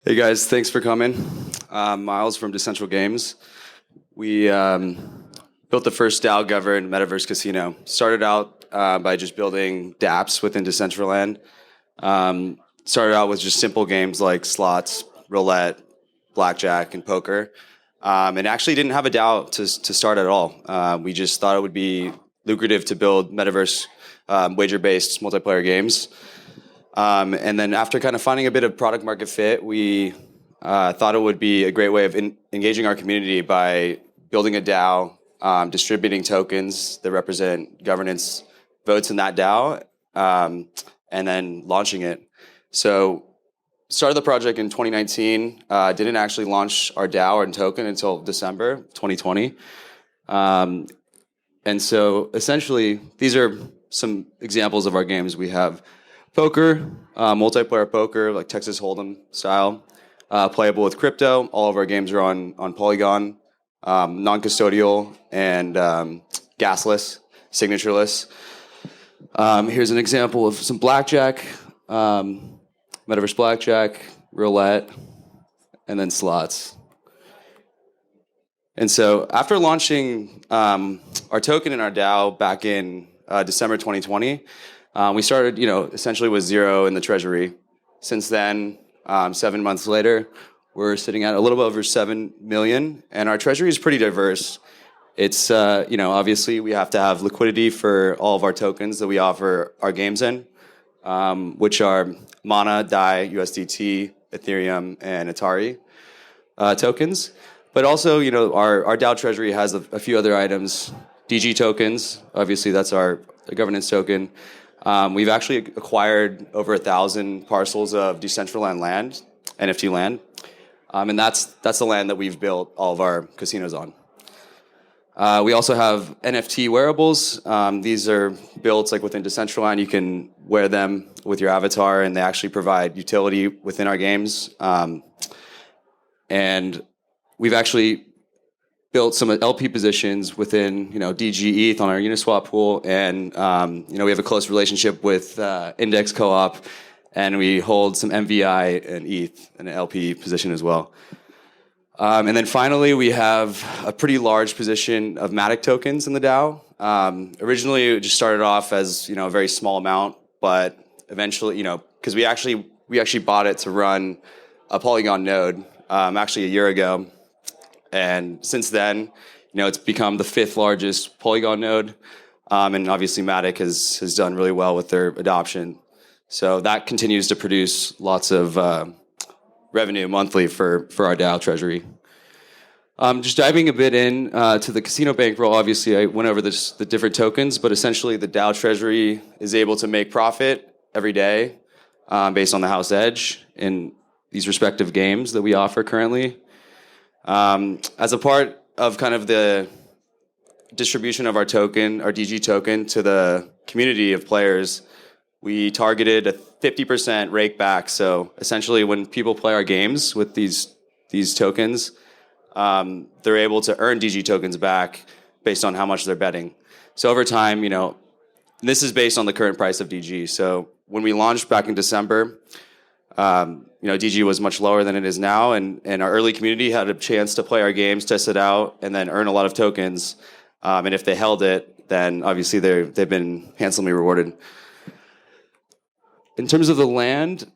Hey guys, thanks for coming. Miles from Decentral Games. We built the first DAO-governed metaverse casino. Started out by just building dApps within Decentraland. Started out with just simple games like slots, roulette, blackjack, and poker. And actually didn't have a DAO to start at all. We just thought it would be lucrative to build metaverse wager-based multiplayer games. And then after kind of finding a bit of product market fit, we thought it would be a great way of engaging our community by building a DAO, distributing tokens that represent governance votes in that DAO, and then launching it. So started the project in 2019, didn't actually launch our DAO and token until December 2020. And so essentially, these are some examples of our games. We have poker, multiplayer poker, like Texas Hold'em style, playable with crypto. All of our games are on Polygon, non-custodial and gasless, signatureless. Here's an example of some blackjack, metaverse blackjack, roulette, and then slots. And so after launching our token in our DAO back in December 2020, we started, essentially with zero in the treasury. Since then, 7 months later, we're sitting at a little bit over 7 million, and our treasury is pretty diverse. It's, obviously we have to have liquidity for all of our tokens that we offer our games in, which are Mana, DAI, USDT, Ethereum, and Atari tokens. But also, our DAO treasury has a few other items. DG tokens, obviously that's our governance token. We've actually acquired over 1,000 parcels of Decentraland land, NFT land, and that's the land that we've built all of our casinos on. We also have NFT wearables. These are built like within Decentraland. You can wear them with your avatar, and they actually provide utility within our games. And we've actually built some LP positions within, DG ETH on our Uniswap pool, and we have a close relationship with Index Co-op, and we hold some MVI and ETH in an LP position as well. And then finally, we have a pretty large position of Matic tokens in the DAO. Originally, it just started off as a very small amount, but eventually, because we actually bought it to run a Polygon node actually a year ago. And since then, it's become the 5th largest Polygon node. And obviously Matic has done really well with their adoption. So that continues to produce lots of revenue monthly for our DAO treasury. Just diving a bit in to the casino bankroll, obviously I went over the different tokens, but essentially the DAO treasury is able to make profit every day based on the house edge in these respective games that we offer currently. As a part of kind of the distribution of our token, our DG token, to the community of players, we targeted a 50% rake back. So essentially when people play our games with these tokens, they're able to earn DG tokens back based on how much they're betting. So over time, this is based on the current price of DG. So when we launched back in December, DG was much lower than it is now, and our early community had a chance to play our games, test it out, and then earn a lot of tokens. And if they held it, then obviously they've been handsomely rewarded. In terms of the land,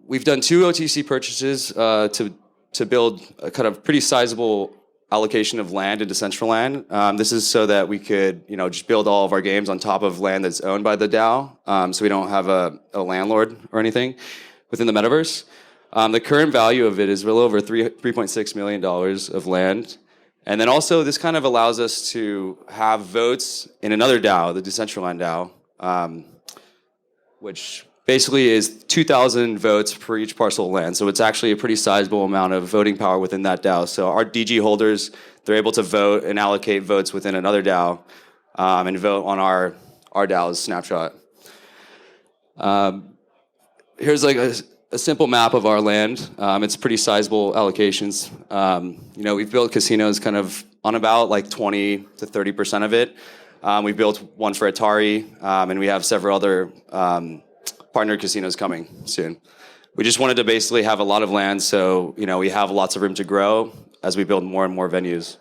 we've done 2 OTC purchases to build a kind of pretty sizable allocation of land in Decentraland. This is so that we could, just build all of our games on top of land that's owned by the DAO, so we don't have a landlord or anything within the metaverse. The current value of it is a little over $3.6 million of land. And then also this kind of allows us to have votes in another DAO, the Decentraland DAO, which basically is 2,000 votes per each parcel of land. So it's actually a pretty sizable amount of voting power within that DAO. So our DG holders, they're able to vote and allocate votes within another DAO and vote on our DAO's snapshot. Here's like a simple map of our land. It's pretty sizable allocations. We've built casinos kind of on about like 20 to 30% of it. We built one for Atari, and we have several other partner casinos coming soon. we just wanted to basically have a lot of land, so we have lots of room to grow as we build more and more venues.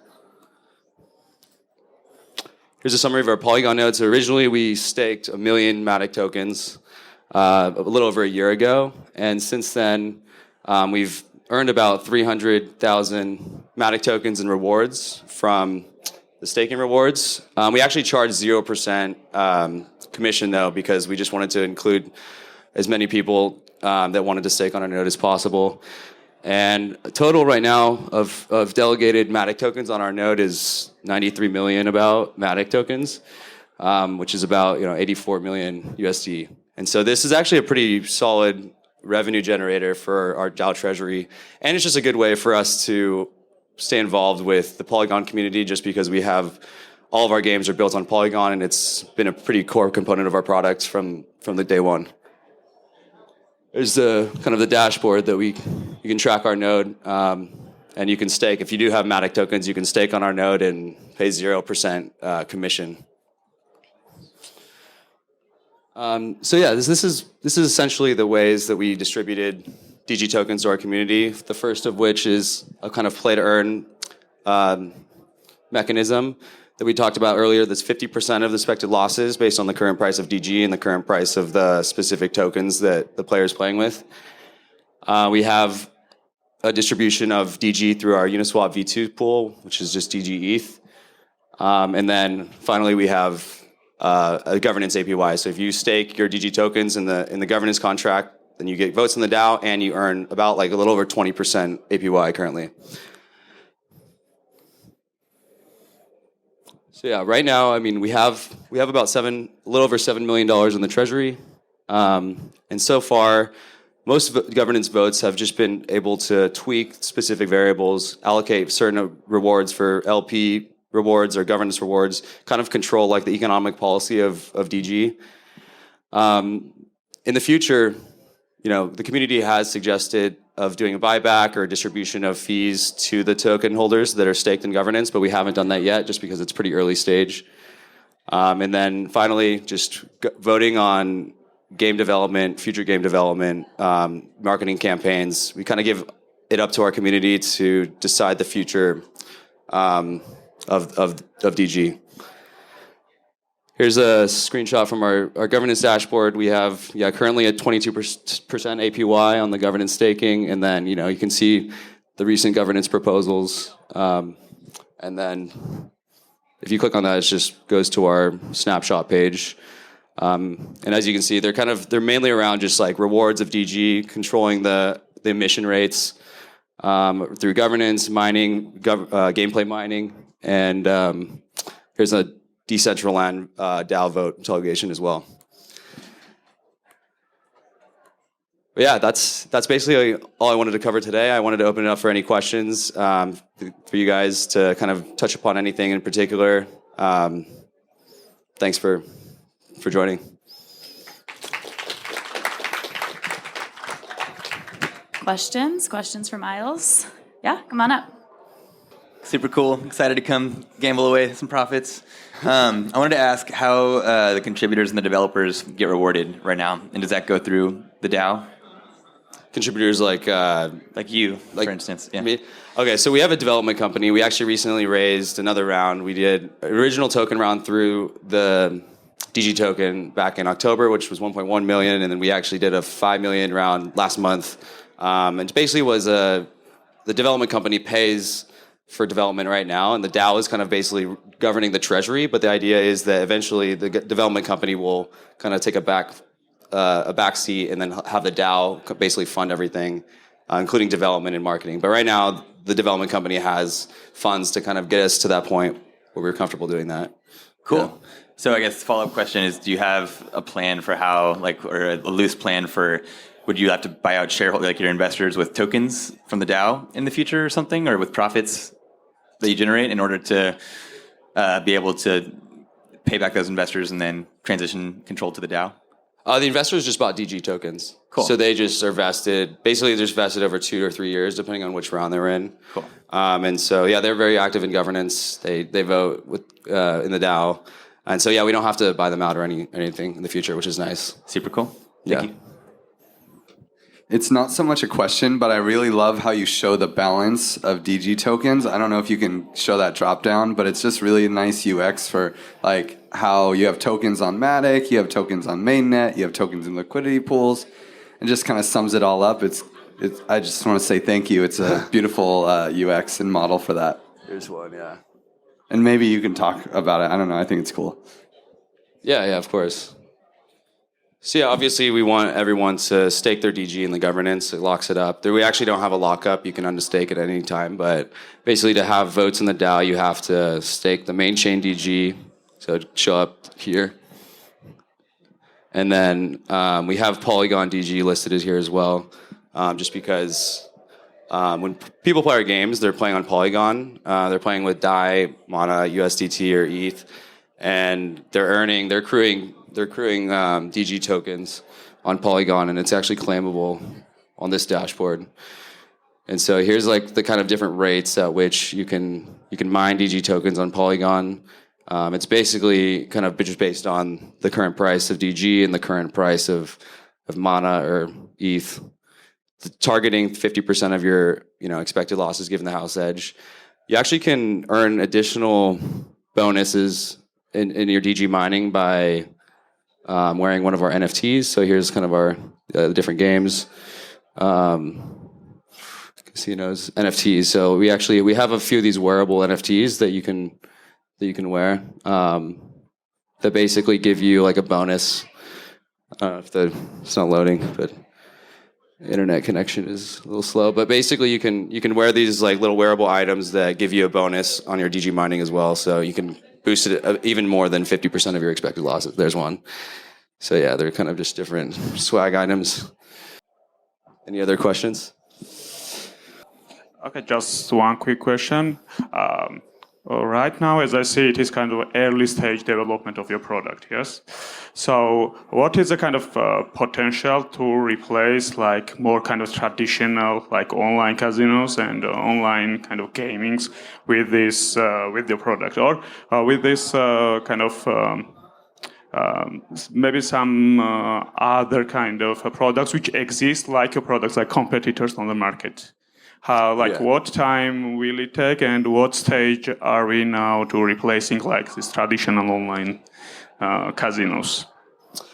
Here's a summary of our Polygon nodes. So originally, we staked 1 million Matic tokens a little over a year ago, and since then, we've earned about 300,000 Matic tokens in rewards from the staking rewards. We actually charge 0% commission, though, because we just wanted to include as many people that wanted to stake on our node as possible. And a total right now of delegated Matic tokens on our node is 93 million about Matic tokens, which is about 84 million USD. And so this is actually a pretty solid revenue generator for our DAO treasury, and it's just a good way for us to stay involved with the Polygon community, just because we have all of our games are built on Polygon, and it's been a pretty core component of our product from the day one. There's the kind of the dashboard that you can track our node, and you can stake. If you do have Matic tokens, you can stake on our node and pay 0% commission. So yeah, this is essentially the ways that we distributed DG tokens to our community. The first of which is a kind of play to earn mechanism that we talked about earlier. That's 50% of the expected losses based on the current price of DG and the current price of the specific tokens that the player is playing with. We have a distribution of DG through our Uniswap V2 pool, which is just DG ETH. And then finally, we have a governance APY. So if you stake your DG tokens in the governance contract, then you get votes in the DAO, and you earn about a little over 20% APY currently. So yeah, right now, we have about a little over $7 million in the treasury, and so far, most governance votes have just been able to tweak specific variables, allocate certain rewards for LP rewards or governance rewards, kind of control the economic policy of DG. In the future, the community has suggested of doing a buyback or a distribution of fees to the token holders that are staked in governance, but we haven't done that yet just because it's pretty early stage. And then finally, just voting on game development, future game development, marketing campaigns. We kind of give it up to our community to decide the future of DG. Here's a screenshot from our governance dashboard. We have currently a 22% APY on the governance staking, and then you can see the recent governance proposals. And then if you click on that, it just goes to our snapshot page. And as you can see, they're mainly around just rewards of DG, controlling the emission rates through governance, mining, gameplay mining, and here's a Decentral DAO vote delegation as well. But yeah, that's basically all I wanted to cover today. I wanted to open it up for any questions for you guys to kind of touch upon anything in particular. Thanks for joining. Questions for Miles? Yeah, come on up. Super cool. Excited to come gamble away some profits. I wanted to ask how the contributors and the developers get rewarded right now, and does that go through the DAO? Contributors like you, for instance. Yeah. Me? Okay, so we have a development company. We actually recently raised another round. We did an original token round through the DG token back in October, which was 1.1 million, and then we actually did a 5 million round last month. And basically was the development company pays for development right now, and the DAO is kind of basically governing the treasury. But the idea is that eventually the development company will kind of take a back seat and then have the DAO basically fund everything, including development and marketing. But right now, the development company has funds to kind of get us to that point where we're comfortable doing that. Cool. Yeah. So I guess the follow-up question is, do you have a plan for how, or a loose plan for, would you have to buy out shareholders, your investors with tokens from the DAO in the future or something, or with profits that you generate in order to be able to pay back those investors and then transition control to the DAO? The investors just bought DG tokens. Cool. So they just are vested. Basically, they're just vested over 2 or 3 years, depending on which round they're in. Cool. And so, yeah, they're very active in governance. They vote in the DAO. And so, yeah, we don't have to buy them out or anything in the future, which is nice. Super cool. Thank you. It's not so much a question, but I really love how you show the balance of DG tokens. I don't know if you can show that drop down, but it's just really nice UX for like how you have tokens on Matic, you have tokens on mainnet, you have tokens in liquidity pools, and just kind of sums it all up. I just want to say thank you. It's a beautiful UX and model for that. Here's one, yeah. And maybe you can talk about it. I don't know. I think it's cool. Yeah, of course. So yeah, obviously we want everyone to stake their DG in the governance. It locks it up. We actually don't have a lockup. You can unstake at any time, but basically to have votes in the DAO, you have to stake the main chain DG. So it'd show up here. And then we have Polygon DG listed as here as well, just because when people play our games, they're playing on Polygon. They're playing with DAI, Mana, USDT, or ETH, and they're accruing DG tokens on Polygon, and it's actually claimable on this dashboard. And so here's like the kind of different rates at which you can mine DG tokens on Polygon. It's basically kind of just based on the current price of DG and the current price of Mana or ETH, targeting 50% of your expected losses given the house edge. You actually can earn additional bonuses in your DG mining by wearing one of our NFTs. So here's kind of our different games, casinos, NFTs. So we have a few of these wearable NFTs that you can wear that basically give you like a bonus. I don't know if it's not loading, but internet connection is a little slow. But basically, you can wear these like little wearable items that give you a bonus on your DG mining as well. So you can boost it even more than 50% of your expected losses. There's one. So yeah, they're kind of just different swag items. Any other questions? Okay, just one quick question. Right now, as I see, it is kind of early stage development of your product, yes? So what is the kind of potential to replace like more kind of traditional like online casinos and online kind of gamings with this, with your product, or with this kind of maybe some other kind of products which exist like your products, like competitors on the market? What time will it take, and what stage are we now to replacing like these traditional online casinos?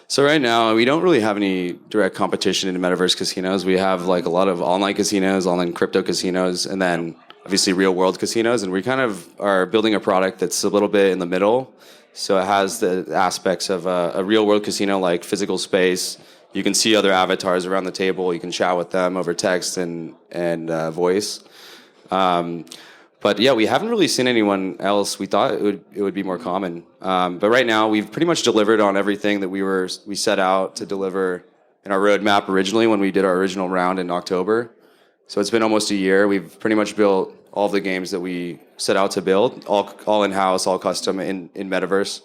So right now, we don't really have any direct competition in metaverse casinos. We have like a lot of online casinos, online crypto casinos, and then obviously real world casinos. And we kind of are building a product that's a little bit in the middle. So it has the aspects of a real world casino, like physical space. You can see other avatars around the table. You can chat with them over text and voice. But yeah, we haven't really seen anyone else. We thought it would be more common. But right now, we've pretty much delivered on everything that we set out to deliver in our roadmap originally when we did our original round in October. So it's been almost a year. We've pretty much built all of the games that we set out to build, all in-house, all custom in Metaverse,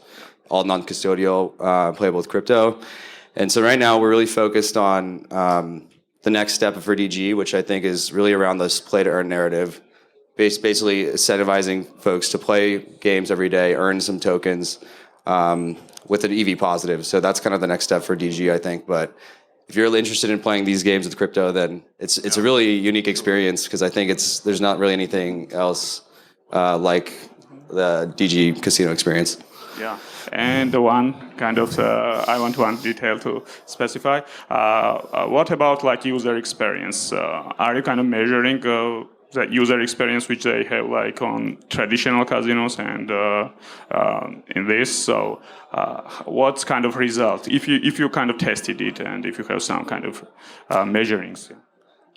all non-custodial, playable with crypto. And so right now we're really focused on the next step for DG, which I think is really around this play-to-earn narrative, basically incentivizing folks to play games every day, earn some tokens with an EV positive. So that's kind of the next step for DG, I think. But if you're really interested in playing these games with crypto, then it's a really unique experience because I think there's not really anything else like the DG casino experience. Yeah, and the one kind of I want one detail to specify. What about like user experience? Are you kind of measuring the user experience which they have like on traditional casinos and in this? So what's kind of result if you kind of tested it and if you have some kind of measurings?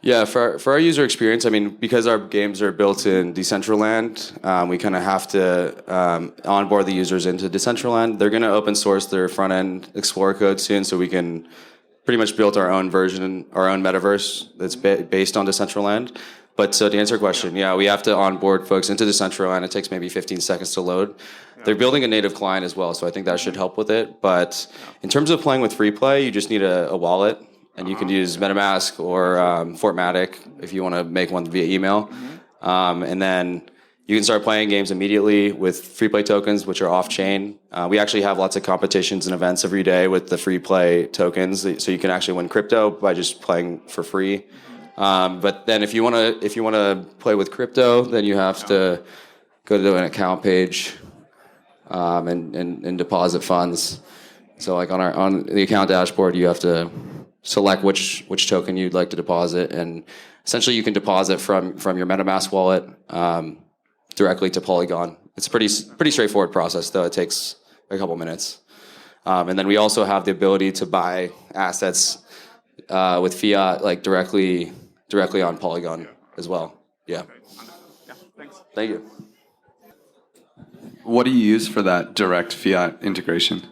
Yeah, for our user experience, I mean, because our games are built in Decentraland, we kind of have to onboard the users into Decentraland. They're going to open source their front-end Explorer code soon, so we can pretty much build our own version, our own metaverse that's based on Decentraland. But so to answer your question, yeah, we have to onboard folks into Decentraland. It takes maybe 15 seconds to load. They're building a native client as well, so I think that should help with it. But in terms of playing with free play, you just need a wallet. And you can use MetaMask or Fortmatic if you want to make one via email. And then you can start playing games immediately with free play tokens, which are off chain. We actually have lots of competitions and events every day with the free play tokens, so you can actually win crypto by just playing for free. But then if you wanna play with crypto, then you have to go to an account page and deposit funds. So like on the account dashboard, you have to select which token you'd like to deposit, and essentially you can deposit from your MetaMask wallet directly to Polygon. It's a pretty straightforward process, though. It takes a couple minutes. And then we also have the ability to buy assets with fiat, like directly on Polygon as well. Yeah. Thanks. Thank you. What do you use for that direct fiat integration?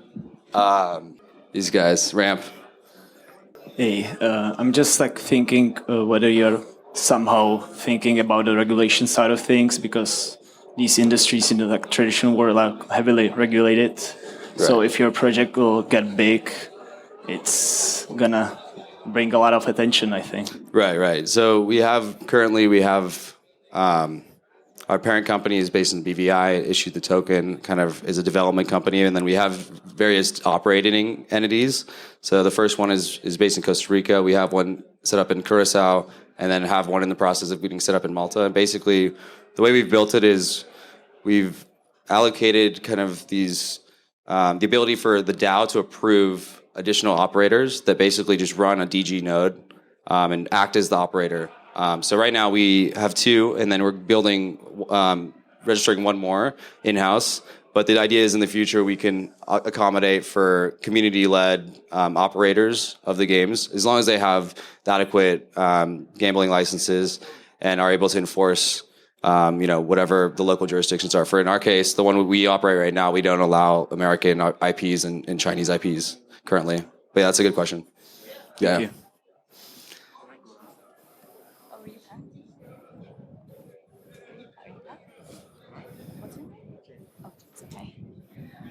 These guys, Ramp. Hey, I'm just like thinking whether you're somehow thinking about the regulation side of things, because these industries in the like traditional world are heavily regulated. Right. So if your project will get big, it's gonna bring a lot of attention, I think. Right. So we have our parent company is based in BVI, issued the token, kind of is a development company, and then we have various operating entities. So the first one is based in Costa Rica. We have one set up in Curacao, and then have one in the process of getting set up in Malta. And basically, the way we've built it is we've allocated kind of these the ability for the DAO to approve additional operators that basically just run a DG node and act as the operator. So right now we have two, and then we're building, registering one more in-house. But the idea is in the future we can accommodate for community-led operators of the games, as long as they have the adequate gambling licenses and are able to enforce, whatever the local jurisdictions are. For in our case, the one we operate right now, we don't allow American IPs and Chinese IPs currently. But yeah, that's a good question. Yeah. Thank you.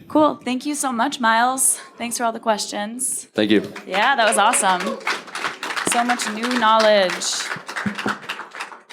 Cool. Thank you so much, Miles. Thanks for all the questions. Thank you. Yeah, that was awesome. So much new knowledge.